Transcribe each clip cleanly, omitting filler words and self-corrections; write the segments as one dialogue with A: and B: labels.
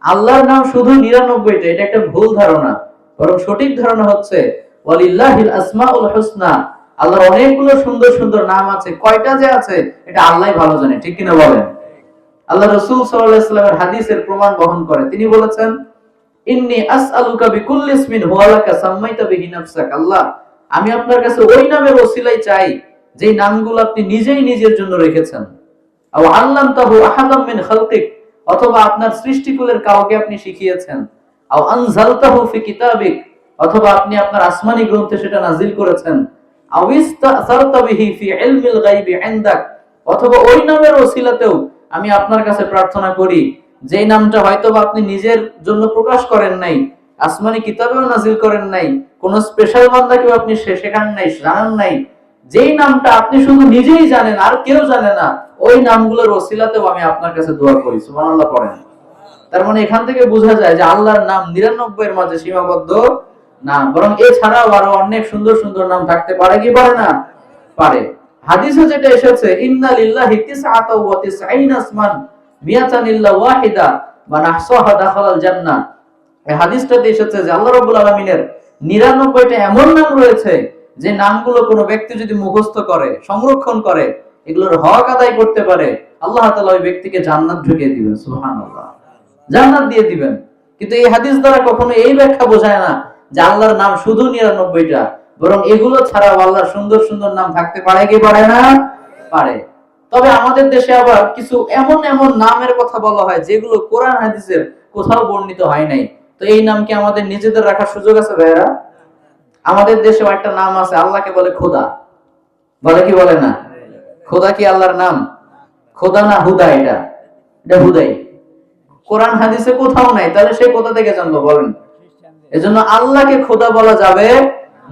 A: আল্লাহর নাম শুধু 99টা, এটা একটা ভুল ধারণা। বরং সঠিক ধারণা হচ্ছে ওয়ালিল্লাহিল আসমাউল হুসনা, আল্লাহর অনেকগুলো সুন্দর সুন্দর নাম আছে। কয়টা যে আছে এটা আল্লাহই ভালো জানে, ঠিক কিনা বলেন? আল্লাহ রাসূল সাল্লাল্লাহু আলাইহি ওয়াসাল্লামের হাদিসের প্রমাণ বহন করে। তিনি বলেছেন, ইন্নী আসআলুকা বিকুল্লি ইসমিন হুয়া লাকা সাম্মাইতা বিহি নাফসাক। আল্লাহ, আমি আপনার কাছে ওই নামের ওসিলায় চাই যে নামগুলো আপনি নিজেই নিজের জন্য রেখেছেন। আও আল্লামতাহু আহাদাম মিন খালকিক, অথবা আপনার সৃষ্টিকুলের কাউকে আপনি শিখিয়েছেন। আও আনজালতাহু ফি কিতাবিক, অথবা আপনি আপনার আসমানি গ্রন্থে সেটা নাজিল করেছেন। আও ইস্তাসারতা বিহি ফি ইলমিল গায়বি ইনদাক, অথবা ওই নামের ওসিলাতেও আমি আপনার কাছে প্রার্থনা করি যেই নামটা হয়তোবা আপনি নিজের জন্য প্রকাশ করেন নাই, আসমানি কিতাবেও নাজিল করেন নাই, কোন স্পেশাল বান্দাকেও আপনি শেখান নাই, জানান নাই, যেই নামটা আপনি শুধু নিজেই জানেন আর কেউ জানে না, ওই নামগুলোর ওসিলাতেও আমি আপনার কাছে দোয়া করি। সুবহানাল্লাহ পড়েন। তার মানে এখান থেকে বোঝা যায় যে আল্লাহর নাম 99 এর মাঝে সীমাবদ্ধ না, বরং এছাড়াও আরো অনেক সুন্দর সুন্দর নাম থাকতে পারে কি পারে না? পারে। হাদিসে যেটা এসেছে, ইন্না লিল্লাহি তিসআতা ওয়া তিসঈনা আসমান মিয়াতান ইল্লা ওয়াহিদা মান আহসাহা দাখালাল জান্নাহ। এই হাদিসটাতে এসেছে যে আল্লাহ রাব্বুল আলামিনের 99টা এমন নাম রয়েছে যে নামগুলো কোনো ব্যক্তি যদি মুখস্থ করে, সংরক্ষণ করে, এগুলোর হক আদায় করতে পারে, আল্লাহ তাআলা ওই ব্যক্তিকে জান্নাত ঢুকিয়ে দিবেন। সুবহানাল্লাহ, জান্নাত দিয়ে দিবেন। কিন্তু এই হাদিস দ্বারা কখনো এই ব্যাখ্যা বোঝায় না যে আল্লাহর নাম শুধু 99টা, বরং এগুলো ছাড়াও আল্লাহর সুন্দর সুন্দর নাম থাকতে পারে কি পারে না? পারে। তবে আমাদের দেশে আবার কিছু এমন এমন নামের কথা বলা হয় যেগুলো কোরআন হাদিসের কোথাও বর্ণিত হয় নাই। তো এই নাম কি আমাদের নিজেদের রাখার সুযোগ আছে ভাইরা? আমাদের দেশে একটা নাম আছে, আল্লাহকে বলে খোদা। বলে কি বলে না? খোদা কি আল্লাহর নাম? খোদা না হুদা? এটা এটা হুদাই। কোরআন হাদিসে কোথাও নাই, তাহলে সে কোথা থেকে জানলো বলেন? এজন্য আল্লাহকে খোদা বলা যাবে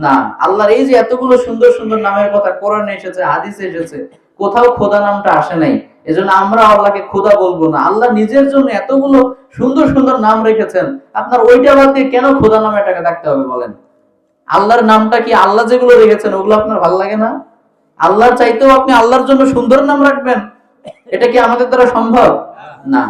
A: না। আল্লাহর এই যে এতগুলো সুন্দর সুন্দর নামের কথা কোরআনে এসেছে, হাদিসে এসেছে, কোথাও খোদা নামটা আসে নাই। এজন্য আমরা আল্লাহকে খোদা বলবো না। আল্লাহ নিজের জন্য এতগুলো সুন্দর সুন্দর নাম রেখেছেন, আপনার ওইটা বাদ দিয়ে কেন খোদা নামে এটাকে ডাকতে হবে বলেন? আল্লাহর নামটা কি আল্লাহ যেগুলো রেখেছেন ওগুলো আপনার ভালো লাগে না? আল্লাহর চাইতেও আপনি আল্লাহর জন্য সুন্দর নাম রাখবেন, এটা কি আমাদের দ্বারা সম্ভব? না।